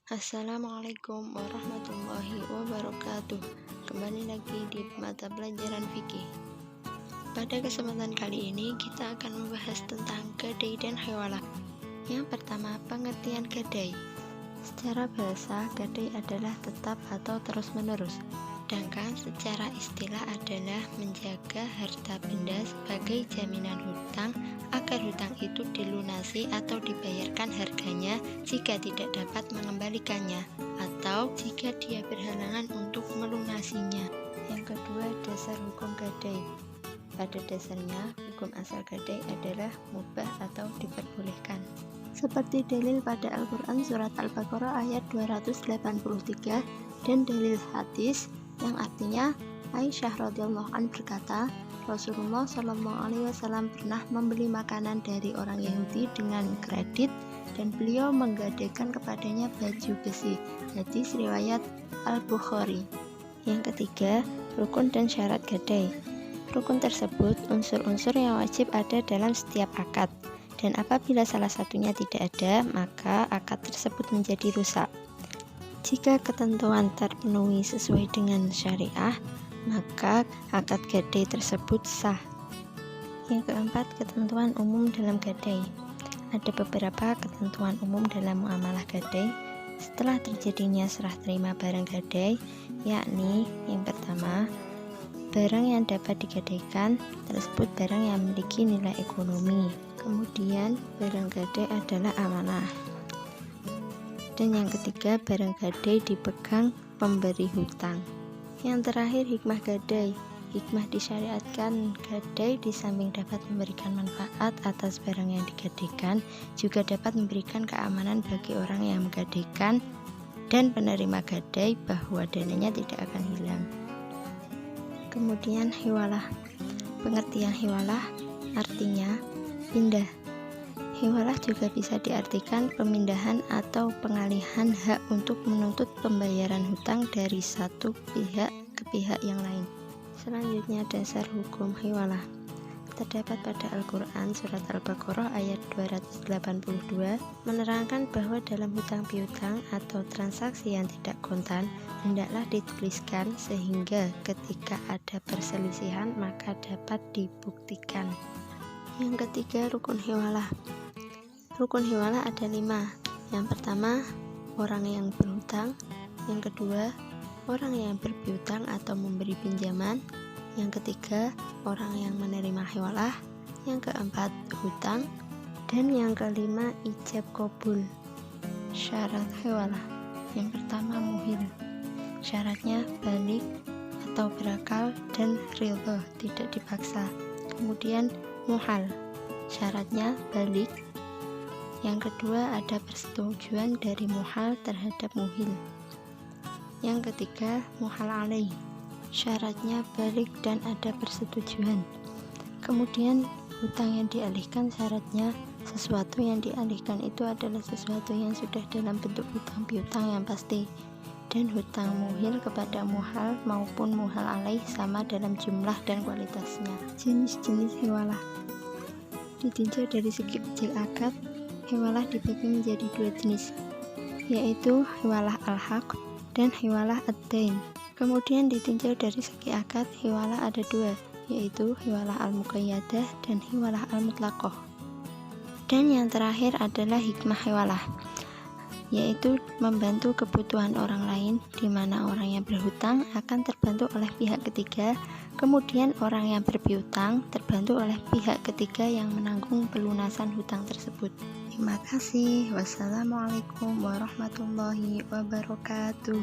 Assalamualaikum warahmatullahi wabarakatuh. Kembali lagi di mata pelajaran fikih. Pada kesempatan kali ini kita akan membahas tentang gadai dan hayalah. Yang pertama, pengertian gadai. Secara bahasa, gadai adalah tetap atau terus-menerus. Sedangkan secara istilah adalah menjaga harta benda sebagai jaminan hutang agar hutang itu dilunasi atau dibayarkan harganya jika tidak dapat mengembalikannya atau jika dia berhalangan untuk melunasinya. Yang kedua, dasar hukum gadai. Pada dasarnya, hukum asal gadai adalah mubah atau diperbolehkan. Seperti dalil pada Al-Quran surat Al-Baqarah ayat 283 dan dalil hadis yang artinya Aisyah radhiyallahu anha berkata, Rasulullah Shallallahu alaihi wasallam pernah membeli makanan dari orang Yahudi dengan kredit dan beliau menggadaikan kepadanya baju besi. Hadis riwayat Al-Bukhari. Yang ketiga, rukun dan syarat gadai. Rukun tersebut unsur-unsur yang wajib ada dalam setiap akad, dan apabila salah satunya tidak ada, maka akad tersebut menjadi rusak. Jika ketentuan terpenuhi sesuai dengan syariah, maka akad gadai tersebut sah. Yang keempat, ketentuan umum dalam gadai. Ada beberapa ketentuan umum dalam muamalah gadai setelah terjadinya serah terima barang gadai, yakni yang pertama, barang yang dapat digadaikan tersebut barang yang memiliki nilai ekonomi. Kemudian, barang gadai adalah amanah. Dan yang ketiga, barang gadai dipegang pemberi hutang. Yang terakhir, hikmah gadai. Hikmah disyariatkan gadai di samping dapat memberikan manfaat atas barang yang digadaikan, juga dapat memberikan keamanan bagi orang yang menggadaikan dan penerima gadai bahwa dananya tidak akan hilang. Kemudian hiwalah. Pengertian hiwalah artinya pindah. Hiwalah juga bisa diartikan pemindahan atau pengalihan hak untuk menuntut pembayaran hutang dari satu pihak ke pihak yang lain. Selanjutnya, dasar hukum hiwalah. Terdapat pada Al-Quran surat Al-Baqarah ayat 282 menerangkan bahwa dalam hutang piutang atau transaksi yang tidak kontan hendaklah dituliskan sehingga ketika ada perselisihan maka dapat dibuktikan. Yang ketiga, rukun hiwalah. Rukun hiwalah ada 5. Yang pertama, orang yang berhutang. Yang kedua, orang yang berpiutang atau memberi pinjaman. Yang ketiga, orang yang menerima hiwalah. Yang keempat, hutang. Dan yang kelima, ijab qabul. Syarat hiwalah. Yang pertama, muhil. Syaratnya balik atau berakal dan ridho, tidak dipaksa. Kemudian muhal. Syaratnya balik. Yang kedua, ada persetujuan dari muhal terhadap muhil. Yang ketiga, muhal alaih. Syaratnya balik dan ada persetujuan. Kemudian hutang yang dialihkan, syaratnya sesuatu yang dialihkan itu adalah sesuatu yang sudah dalam bentuk hutang piutang yang pasti. Dan hutang muhil kepada muhal maupun muhal alaih sama dalam jumlah dan kualitasnya. Jenis-jenis hiwalah. Ditinjau dari segi kecil akad, hiwalah dibagi menjadi 2 jenis, yaitu hiwalah al-haq dan hiwalah ad-dain. Kemudian ditinjau dari segi akad, hiwalah ada 2, yaitu hiwalah al-muqayyadah dan hiwalah al-mutlaqah. Dan yang terakhir adalah hikmah hiwalah, yaitu membantu kebutuhan orang lain, di mana orang yang berhutang akan terbantu oleh pihak ketiga, kemudian orang yang berpiutang terbantu oleh pihak ketiga yang menanggung pelunasan hutang tersebut. Terima kasih. Wassalamualaikum warahmatullahi wabarakatuh.